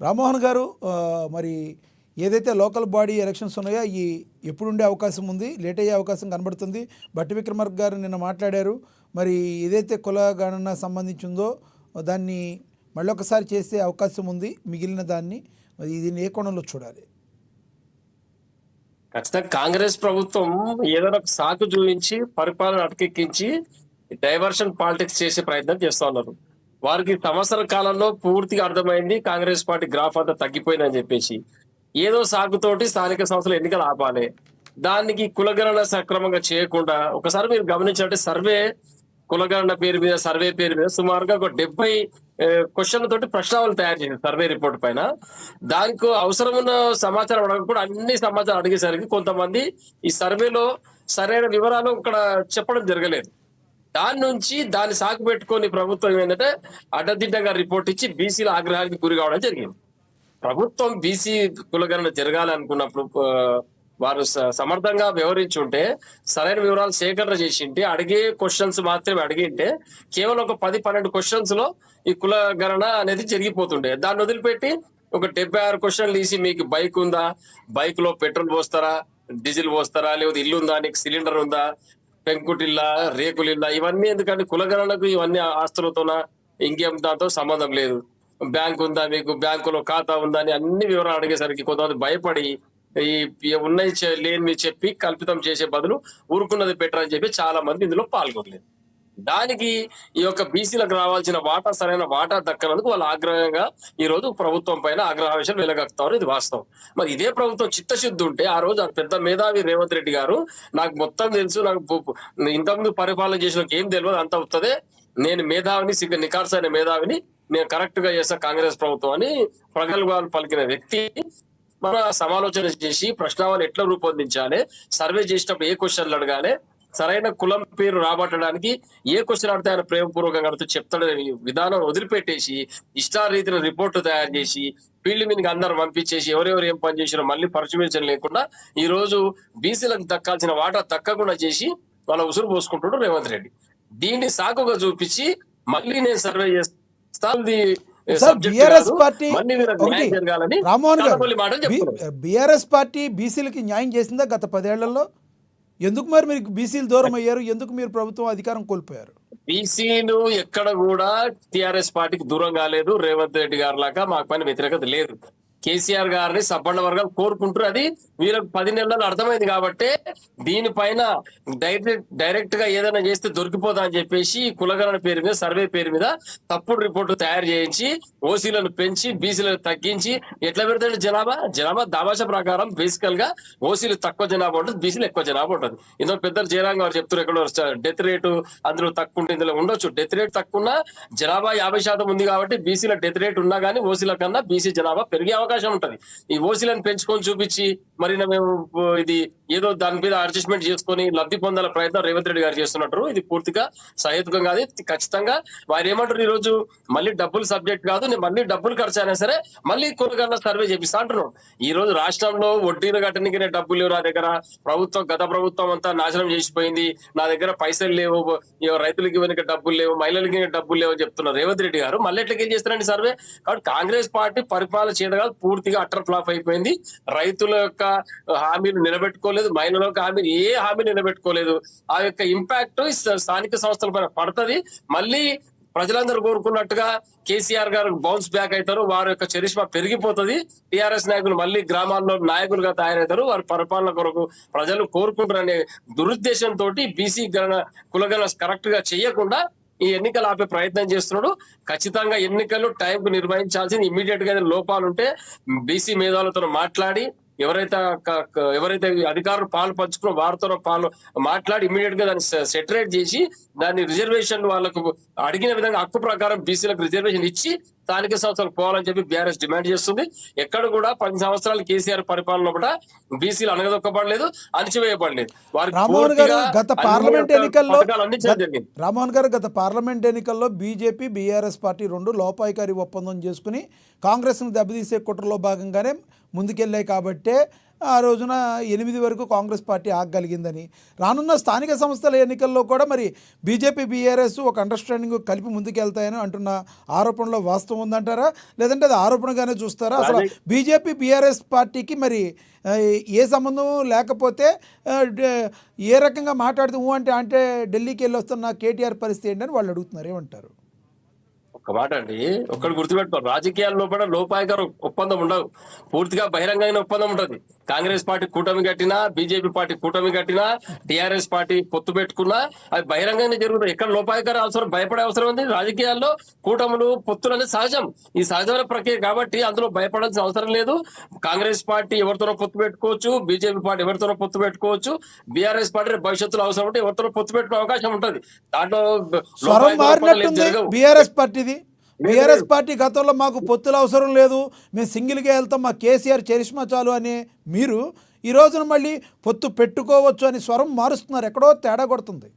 రామ్మోహన్ గారు మరి ఏదైతే లోకల్ బాడీ ఎలక్షన్స్ ఉన్నాయో ఈ ఎప్పుడు ఉండే అవకాశం ఉంది, లేట్ అయ్యే అవకాశం కనబడుతుంది. బట్టి విక్రమార్క గారు నిన్న మాట్లాడారు. మరి ఏదైతే కుల గణన సంబంధించిందో దాన్ని మళ్ళొకసారి చేసే అవకాశం ఉంది, మిగిలిన దాన్ని. మరి దీన్ని ఏ కోణంలో చూడాలి? ఖచ్చితంగా కాంగ్రెస్ ప్రభుత్వం ఏదైనా ఒక సాకు చూపించి పరిపాలన అటకెక్కించి డైవర్షన్ పాలిటిక్స్ చేసే ప్రయత్నం చేస్తా ఉన్నారు. వారికి సంవత్సర కాలంలో పూర్తిగా అర్థమైంది కాంగ్రెస్ పార్టీ గ్రాఫ్ అంతా తగ్గిపోయిందని చెప్పేసి ఏదో సాకుతోటి స్థానిక సంస్థలు ఎన్నికలు ఆపాలి. దానికి కులగణన సక్రమంగా చేయకుండా ఒకసారి మీరు గమనించాలంటే సర్వే కులగణన పేరు మీద సర్వే పేరు మీద సుమారుగా ఒక 70 క్వశ్చన్ల తోటి ప్రశ్నావళి తయారు చేసింది సర్వే రిపోర్ట్ పైన. దానికి అవసరం ఉన్న సమాచారం అడగకుండా అన్ని సమాచారం అడిగేసరికి కొంతమంది ఈ సర్వేలో సరైన వివరాలు ఇక్కడ చెప్పడం జరగలేదు. దాని నుంచి దాన్ని సాకు పెట్టుకొని ప్రభుత్వం ఏంటంటే అడ్డదిడ్డంగా రిపోర్ట్ ఇచ్చి బీసీల ఆగ్రహానికి గురి కావడం జరిగింది. ప్రభుత్వం బీసీ కులగణన జరగాలనుకున్నప్పుడు వారు సమర్థంగా వ్యవహరించుంటే సరైన వివరాలు సేకరణ చేసింటే అడిగే క్వశ్చన్స్ మాత్రమే అడిగింటే కేవలం ఒక 10-12 క్వశ్చన్స్ లో ఈ కుల గణన అనేది జరిగిపోతుండే. దాన్ని వదిలిపెట్టి ఒక 76 క్వశ్చన్లు తీసి మీకు బైక్ ఉందా, బైక్ లో పెట్రోల్ పోస్తారా, డీజిల్ పోస్తారా, లేకపోతే ఇల్లు ఉందా, నీకు సిలిండర్ ఉందా, పెంకుటిల్లా, రేకులిల్లా, ఇవన్నీ ఎందుకంటే కులగణనకు ఇవన్నీ ఆస్తులతోనా ఇంకేం దాంతో సంబంధం లేదు. బ్యాంక్ ఉందా, మీకు బ్యాంకులో ఖాతా ఉందా అని అన్ని వివరాలు అడిగేసరికి కొంతమంది భయపడి ఈ ఉన్నాయి లేని చెప్పి కల్పితం చేసే బదులు ఊరుకున్నది బెటర్ అని చెప్పి చాలా మంది ఇందులో పాల్గొనలేదు. దానికి ఈ యొక్క బీసీలకు రావాల్సిన వాటా సరైన వాటా దక్కనందుకు వాళ్ళు ఆగ్రహంగా ఈ రోజు ప్రభుత్వం పైన ఆగ్రహావేశాలు వెలగక్కుతారు. ఇది వాస్తవం. మరి ఇదే ప్రభుత్వం చిత్తశుద్ధి ఉంటే ఆ రోజు ఆ పెద్ద మేధావి రేవంత్ రెడ్డి గారు నాకు మొత్తం తెలుసు, నాకు ఇంతకుముందు పరిపాలన చేసిన ఏం తెలియదు, అంత వస్తుంది, నేను మేధావిని, నికార్సైన మేధావిని, నేను కరెక్ట్ గా చేస్తా కాంగ్రెస్ ప్రభుత్వం అని ప్రగల్భాలు పలికిన వ్యక్తి మన సమాలోచన చేసి ప్రశ్నావళి ఎట్లా రూపొందించాలి, సర్వే చేసినప్పుడు ఏ క్వశ్చన్లు అడగాలి, సరైన కులం పేరు రాబట్టడానికి ఏ క్వశ్చన్ అడితే ఆయన ప్రేమపూర్వకంగా అడుగుతూ చెప్తాడనే విధానం వదిలిపెట్టేసి ఇష్టారీతిన రిపోర్టు తయారు చేసి ఫీల్డ్ మీదకి అందరు పంపించేసి ఎవరెవరు ఏం పని చేసినా మళ్ళీ పరిశీలించడం లేకుండా ఈ రోజు బీసీలకు దక్కాల్సిన వాటా దక్కకుండా చేసి వాళ్ళ ఉసురు పోసుకుంటాడు రేవంత్ రెడ్డి. దీన్ని సాకుగా చూపించి మళ్ళీ నేను సర్వే చేస్తాను, బీఆర్ఎస్ పార్టీ రామ్మోహన్ గారు, బీఆర్ఎస్ పార్టీ బీసీలకి న్యాయం చేసిందా గత 10 ఏళ్లలో? ఎందుకు మరి మీరు బీసీలు దూరం అయ్యారు? ఎందుకు మీరు ప్రభుత్వం అధికారం కోల్పోయారు? బీసీలు ఎక్కడ కూడా టిఆర్ఎస్ పార్టీకి దూరం కాలేదు. రేవంత్ రెడ్డి గారి లాగా మాకు పైన వ్యతిరేకత లేదు. కేసీఆర్ గారిని సబ్బండ వర్గాలు కోరుకుంటారు. అది వీళ్ళకి 10 నెలలు అర్థమైంది కాబట్టి దీనిపైన డైరెక్ట్ గా ఏదైనా చేస్తే దొరికిపోదా అని చెప్పేసి కులగణన పేరు మీద సర్వే పేరు మీద తప్పుడు రిపోర్టు తయారు చేయించి ఓసీలను పెంచి బీసీలను తగ్గించి ఎట్లా పెడతాడు జనాభా దామాషా ప్రకారం బేసికల్ గా ఓసీలు తక్కువ జనాభా ఉంటుంది, బీసీలు ఎక్కువ జనాభా ఉంటుంది. ఇందులో పెద్దలు జయరాం గారు చెప్తారు ఎక్కడ డెత్ రేటు అందులో తక్కువ ఉంటుంది, ఇందులో ఉండొచ్చు. డెత్ రేట్ తక్కువ ఉన్నా జనాభా 50% ఉంది కాబట్టి బీసీల డెత్ రేట్ ఉన్నా కానీ ఓసీల కన్నా బీసీ జనాభా పెరిగే అవకాశం ఉంటది. ఈ ఓసీలను పెంచుకొని చూపించి మరి మేము ఇది ఏదో దాని మీద అడ్జస్ట్మెంట్ చేసుకొని లబ్ధి పొందాల ప్రయత్నం రేవంత్ రెడ్డి గారు చేస్తున్నట్టు ఇది పూర్తిగా సహేతుకం కాదు. ఖచ్చితంగా వారు ఏమంటారు, ఈ రోజు మళ్ళీ డబ్బులు సబ్జెక్ట్ కాదు, నేను మళ్ళీ డబ్బులు ఖర్చు అయినా సరే మళ్ళీ కొనుగోలు సర్వే చేపిస్తా అంటున్నాం. ఈ రోజు రాష్ట్రంలో వడ్డీలు కట్టడానికి డబ్బులు లేవు నా దగ్గర, గత ప్రభుత్వం అంతా నాశనం చేసిపోయింది, నా దగ్గర పైసలు లేవు, రైతులకి ఇవ్వడానికి డబ్బులు లేవు, మహిళలకి డబ్బులు లేవు అని చెప్తున్నారు రేవంత్ రెడ్డి గారు. మళ్ళీ ఎట్లకేం చేస్తారండి సర్వే? కాబట్టి కాంగ్రెస్ పార్టీ పరిపాలన చేయడం పూర్తిగా అటర్ ఫ్లాప్ అయిపోయింది. రైతుల యొక్క హామీలు నిలబెట్టుకోలేదు, మహిళల యొక్క హామీలు ఏ హామీ నిలబెట్టుకోలేదు. ఆ యొక్క ఇంపాక్ట్ స్థానిక సంస్థల పైన పడుతుంది. మళ్ళీ ప్రజలందరూ కోరుకున్నట్టుగా కేసీఆర్ గారు బౌన్స్ బ్యాక్ అవుతారు, వారి యొక్క చరిష్మా పెరిగిపోతుంది, టీఆర్ఎస్ నాయకులు మళ్ళీ గ్రామాల్లో నాయకులుగా తయారవుతారు, వారి పరిపాలన కొరకు ప్రజలు కోరుకుంటారనే దురుద్దేశంతో బీసీ కులగణన కరెక్ట్ గా చేయకుండా ఈ ఎన్నికలు ఆపే ప్రయత్నం చేస్తున్నాడు. ఖచ్చితంగా ఎన్నికలు టైంకు నిర్వహించాల్సింది. ఇమ్మీడియట్ గా లోపాలు ఉంటే బీసీ మేధావులతో మాట్లాడి ఎవరైతే అధికారులు పాలు పంచుకున్న వారితో మాట్లాడి ఇమ్మీడియట్ గా దాన్ని సెటరేట్ చేసి దాన్ని రిజర్వేషన్ వాళ్ళకు అడిగిన విధంగా హక్కు ప్రకారం బీసీలకు రిజర్వేషన్ ఇచ్చి స్థానిక సంస్థలు పోవాలని చెప్పి బీఆర్ఎస్ డిమాండ్ చేస్తుంది. ఎక్కడ కూడా 10 సంవత్సరాలు కేసీఆర్ పరిపాలన కూడా బీసీలు అనగదొక్కబడలేదు, అణచివేయబడలేదు. రామ్మోహన్ గారు గత పార్లమెంట్ ఎన్నికల్లో బీజేపీ బీఆర్ఎస్ పార్టీ 2 లోపాయికారి ఒప్పందం చేసుకుని కాంగ్రెస్ను దెబ్బతీసే కుట్రలో భాగంగానే ముందుకెళ్ళాయి కాబట్టే ఆ రోజున 8 వరకు కాంగ్రెస్ పార్టీ ఆగగలిగిందని, రానున్న స్థానిక సంస్థల ఎన్నికల్లో కూడా మరి బీజేపీ బీఆర్ఎస్ ఒక అండర్స్టాండింగ్ కలిపి ముందుకెళ్తాయని అంటున్న ఆరోపణలో వాస్తవం ఉందంటారా, లేదంటే అది ఆరోపణగానే చూస్తారా? అసలు రాజకీయ బీజేపీ బీఆర్ఎస్ పార్టీకి మరి ఆ, ఏ సంబంధం లేకపోతే ఏ రకంగా మాట్లాడుతూ అంటే ఢిల్లీకి వెళ్ళి వస్తున్న కేటీఆర్ పరిస్థితి ఏంటని వాళ్ళు అడుగుతున్నారు, ఏమంటారు? ఒక మాట అండి, ఒక్కటి గుర్తుపెట్టుకో, రాజకీయాల లోపల లోపాయకర ఒప్పందం ఉండవు, పూర్తిగా బహిరంగమైన ఒప్పందం ఉంటది. కాంగ్రెస్ పార్టీ కూటమి కట్టినా, బీజేపీ పార్టీ కూటమి కట్టినా, టిఆర్ఎస్ పార్టీ పొత్తు పెట్టుకున్నా అవి బహిరంగంగానే జరుగుతాయి. ఎక్కడ లోపాయకర అవసరం, భయపడే అవసరం ఉంది? రాజకీయాల్లో కూటములు పొత్తులు అనేది సహజం, ఈ సహజమైన ప్రక్రియ కాబట్టి అందులో భయపడాల్సిన అవసరం లేదు. కాంగ్రెస్ పార్టీ ఎవరితోనో పొత్తు పెట్టుకోవచ్చు, బీజేపీ పార్టీ ఎవరితోనో పొత్తు పెట్టుకోవచ్చు, బీఆర్ఎస్ పార్టీ భవిష్యత్తులో అవసరం ఉంటే ఎవరితోనో పొత్తు పెట్టుకునే అవకాశం ఉంటది. దాంట్లో స్వరం లోపాయకర ఒప్పందాలు ఏం మారినట్టుంది జరగవు. బీఆర్ఎస్ పార్టీది. లేదు, బీఆర్ఎస్ లేదు. పార్టీ గతంలో మాకు పొత్తుల అవసరం లేదు, మేము సింగిల్గా వెళ్తాం, మా కేసీఆర్ చరిష్మా చాలు అని మీరు ఈ రోజున మళ్ళీ పొత్తు పెట్టుకోవచ్చు అని స్వరం మారుస్తున్నారు. ఎక్కడో తేడా కొడుతుంది,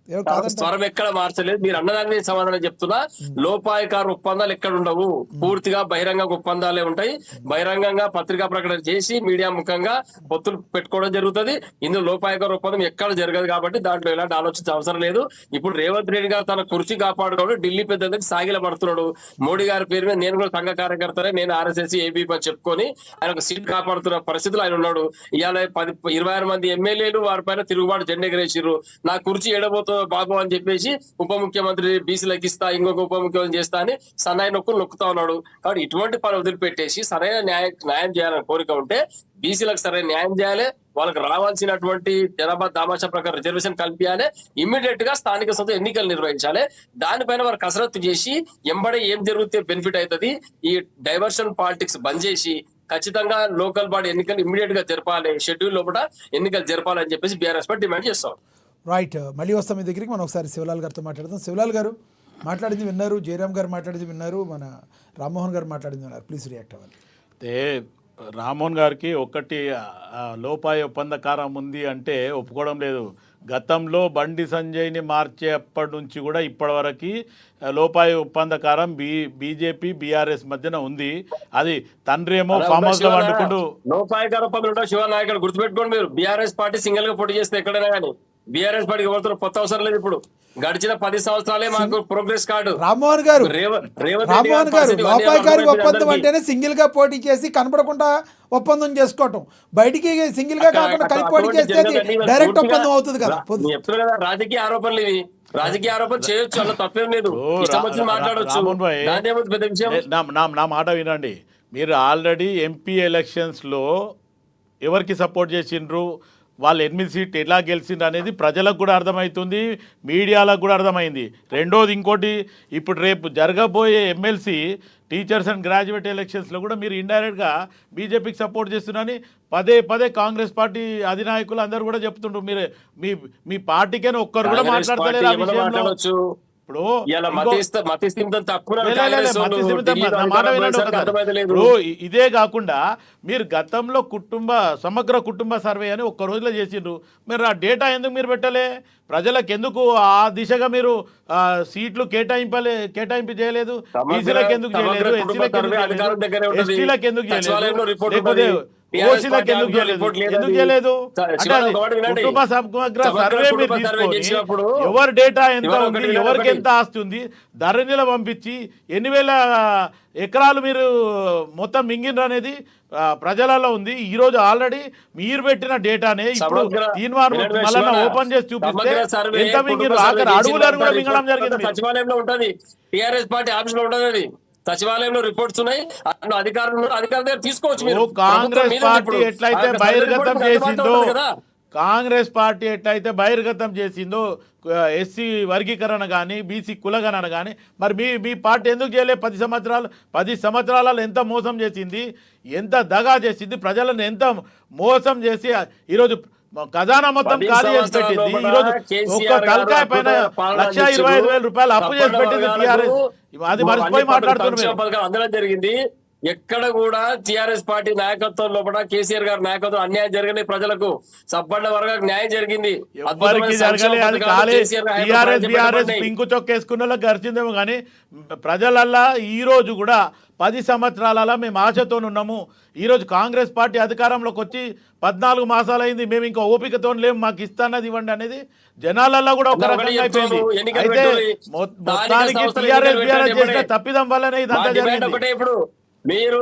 ఏమో కాదంటారా? స్వరం ఎక్కడ మార్చలేదు. మీరు అన్నదానికి నేను సమాధానం చెప్తున్నా. లోపాయకార ఒప్పందాలు ఎక్కడ ఉండవు, పూర్తిగా బహిరంగ ఒప్పందాలే ఉంటాయి. బహిరంగంగా పత్రికా ప్రకటన చేసి మీడియా ముఖంగా పొత్తులు పెట్టుకోవడం జరుగుతుంది. ఇందులో లోపాయకార ఒప్పందం ఎక్కడ జరగదు కాబట్టి దాంట్లో ఎలాంటి ఆలోచించే అవసరం లేదు. ఇప్పుడు రేవంత్ రెడ్డి గారు తన కుర్చీ కాపాడుకోవడం ఢిల్లీ పెద్దకి సాగిల పడుతున్నాడు. మోడీ గారి పేరు మీద నేను కూడా సంఘ కార్యకర్తనే, నేను ఆర్ఎస్ఎస్ ఏబీ అని చెప్పుకొని ఆయన ఒక సీట్ కాపాడుతున్న పరిస్థితులు ఆయన ఉన్నాడు. ఇవాళ 26 మంది ఎమ్మెల్యేలు వారి పైన తిరుగుబాటు జెండా ఎగరేసిర్రు. నా కుర్చీ ఎడబోతో బాబు అని చెప్పేసి ఉప ముఖ్యమంత్రి బీసీలకు ఇస్తా, ఇంకొక ఉప ముఖ్యమంత్రి చేస్తా అని సన్నాయి నొక్కుతా ఉన్నాడు. కాబట్టి ఇటువంటి పని వదిలిపెట్టేసి సరైన న్యాయం చేయాలని కోరిక ఉంటే బీసీలకు సరైన న్యాయం చేయాలి, వాళ్ళకి రావాల్సినటువంటి జనాభా దామాషా ప్రకారం రిజర్వేషన్ కల్పించాలి, ఇమ్మీడియట్ గా స్థానిక సంస్థ ఎన్నికలు నిర్వహించాలి. దానిపైన వారు కసరత్తు చేసి ఎంబడే ఏం జరిగితే బెనిఫిట్ అవుతుంది, ఈ డైవర్షన్ పాలిటిక్స్ బంద్ చేసి ఖచ్చితంగా లోకల్ బాడీ ఎన్నికలు ఇమ్మీడియట్ గా జరపాలి, షెడ్యూల్ లోపల ఎన్నికలు జరపాలని చెప్పేసి బీఆర్ఎస్ పార్టీ డిమాండ్ చేస్తాం. రైట్, మళ్ళీ వస్తాం మీ దగ్గరికి. మనం ఒకసారి శివలాల్ గారితో మాట్లాడదాం. శివలాల్ గారు మాట్లాడింది విన్నారు, జయరామ్ గారు మాట్లాడింది విన్నారు, మన రామ్మోహన్ గారు మాట్లాడింది విన్నారు. ప్లీజ్ రియాక్ట్ అవ్వాలి. అయితే రామ్మోహన్ గారికి ఒకటి లోపాయ ఒప్పందకారం ఉంది అంటే ఒప్పుకోవడం లేదు. గతంలో బండి సంజయ్ని మార్చేప్పటి నుంచి కూడా ఇప్పటివరకు లోపాయ ఒప్పందకారం బీజేపీ బీఆర్ఎస్ మధ్యన ఉంది. అది తండ్రి ఏమో ఫామ్ హౌస్ లో వండుకుంటూ లోపాయకార ఒప్పందం ఉంటావు శివనాయకుడు గుర్తుపెట్టుకోండి. మీరు బీఆర్ఎస్ పార్టీ సింగిల్ గా పోటీ చేస్తే ఎక్కడైనా కానీ బీఆర్ఎస్ పార్టీకి ఎవరితో కొత్త అవసరం లేదు. ఇప్పుడు గడిచిన 10 సంవత్సరాలే మాకు ప్రోగ్రెస్ కార్డు. రామ్మోహన్ గారు లోపాయకారి ఒప్పందం అంటేనే సింగిల్ గా పోటీ చేసి కనపడకుండా ఒప్పందం చేసుకోవటం, బయటికి సింగిల్ గా కాకుండా కలిపి పోటీ చేస్తే డైరెక్ట్ ఒప్పందం అవుతుంది కదా. చెప్తున్నా కదా, రాజకీయ ఆరోపణలు ఇవి. రాజకీయ ఆరోపణ చేయొచ్చు, అలా తప్పేం లేదు, ఇష్టం వచ్చి మాట్లాడవచ్చు. పెద్ద విషయం. నా మాట వినండి. మీరు ఆల్రెడీ ఎంపీ ఎలక్షన్స్లో ఎవరికి సపోర్ట్ చేసిండ్రు, వాళ్ళు 8 సీట్లు ఎలా గెలిచిండ్రు అనేది ప్రజలకు కూడా అర్థమవుతుంది, మీడియాలకు కూడా అర్థమైంది. రెండోది ఇంకోటి, ఇప్పుడు రేపు జరగబోయే ఎమ్మెల్సీ టీచర్స్ అండ్ గ్రాడ్యుయేట్ ఎలక్షన్స్లో కూడా మీరు ఇండైరెక్ట్గా బీజేపీకి సపోర్ట్ చేస్తున్నారని పదే కాంగ్రెస్ పార్టీ అధినాయకులు అందరూ కూడా చెప్తుండ్రు. మీరు మీ పార్టీకైనా ఒక్కరు కూడా మాట్లాడతలేరు ఆ విషయంలో. ఇప్పుడు ఇదే కాకుండా మీరు గతంలో సమగ్ర కుటుంబ సర్వే అని ఒక్క రోజులో చేసిండ్రు. మీరు ఆ డేటా ఎందుకు మీరు పెట్టలే? ప్రజలకు ఎందుకు ఆ దిశగా మీరు సీట్లు కేటాయింపు చేయలేదు? బీసీలకు ఎందుకు చేయలేదు? ఎస్సీలకు ఎందుకు చేయలేదు? ఎస్టీలకు ఎందుకు చేయలేదు? లేకపోతే ఓసీలకు ఎందుకు చేయలేదు? కుటుంబ సమగ్ర సర్వే మీరు తీసుకొని ఎవరి డేటా ఎంత ఉంది, ఎవరికి ఎంత ఆస్తి ఉంది, ధరణిలో పంపించి 8,000 ఎకరాలు మీరు మొత్తం మింగినరు అనేది ప్రజలలో ఉంది. ఈ రోజు ఆల్రెడీ మీరు పెట్టిన డేటానే ఇప్పుడు మళ్ళీ ఓపెన్ చేసి చూపిస్తే ఎంత మింగిరు, ఆఖరి అడుగులను కూడా మింగడం జరిగింది. సచివాలయంలో ఉంటది, టీఆర్ఎస్ పార్టీ ఆఫీస్ లో ఉంటది, అది సచివాలయంలో రిపోర్ట్స్ ఉన్నాయి, అధికారులు అధికారుల దగ్గర తీసుకోవచ్చు. మీరు కాంగ్రెస్ పార్టీ ఎట్లయితే బహిర్గతం చేసిందో బహిర్గతం చేసిందో ఎస్సీ వర్గీకరణ కానీ బీసీ కులగణన కానీ, మరి మీ పార్టీ ఎందుకు చేయలేదు? 10 సంవత్సరాలలో ఎంత మోసం చేసింది, ఎంత దగా చేసింది, ప్రజలను ఎంత మోసం చేసి ఈరోజు ఖజానా మొత్తం ఖాళీ చేసి పెట్టింది. ఈరోజు ఒక్క తలకాయ పైన 1,25,000 రూపాయలు అప్పు చేసి పెట్టింది టీఆర్ఎస్. అది మర్చిపోయి మాట్లాడుతున్నారు. అందడం జరిగింది. ఎక్కడ కూడా టిఆర్ఎస్ పార్టీ నాయకత్వం లోపల కేసీఆర్ గారి నాయకత్వం అన్యాయం జరిగింది. ప్రజలకు సబ్బండ వర్గాలకు న్యాయం జరిగింది. ఎవ్వరికి జరగలే, అది కాలే. టీఆర్ఎస్ బీఆర్ఎస్ పింకు చొక్కేసుకున్న వాళ్ళకి గడిచిందేమో కానీ ప్రజలల్లా ఈ రోజు కూడా 10 సంవత్సరాల మేము ఆశతో ఉన్నాము. ఈరోజు కాంగ్రెస్ పార్టీ అధికారంలోకి వచ్చి 14 మాసాలైంది, మేము ఇంకా ఓపికతో లేము, మాకు ఇస్తానది ఇవ్వండి అనేది జనాలల్లో కూడా ఒక రకంగా అయిపోయింది. అయితే మొత్తానికి టీఆర్ఎస్ బీఆర్ఎస్ చేసిన తప్పిదం వల్లనే ఇదంతా జరిగింది. ఒకటే, ఇప్పుడు మీరు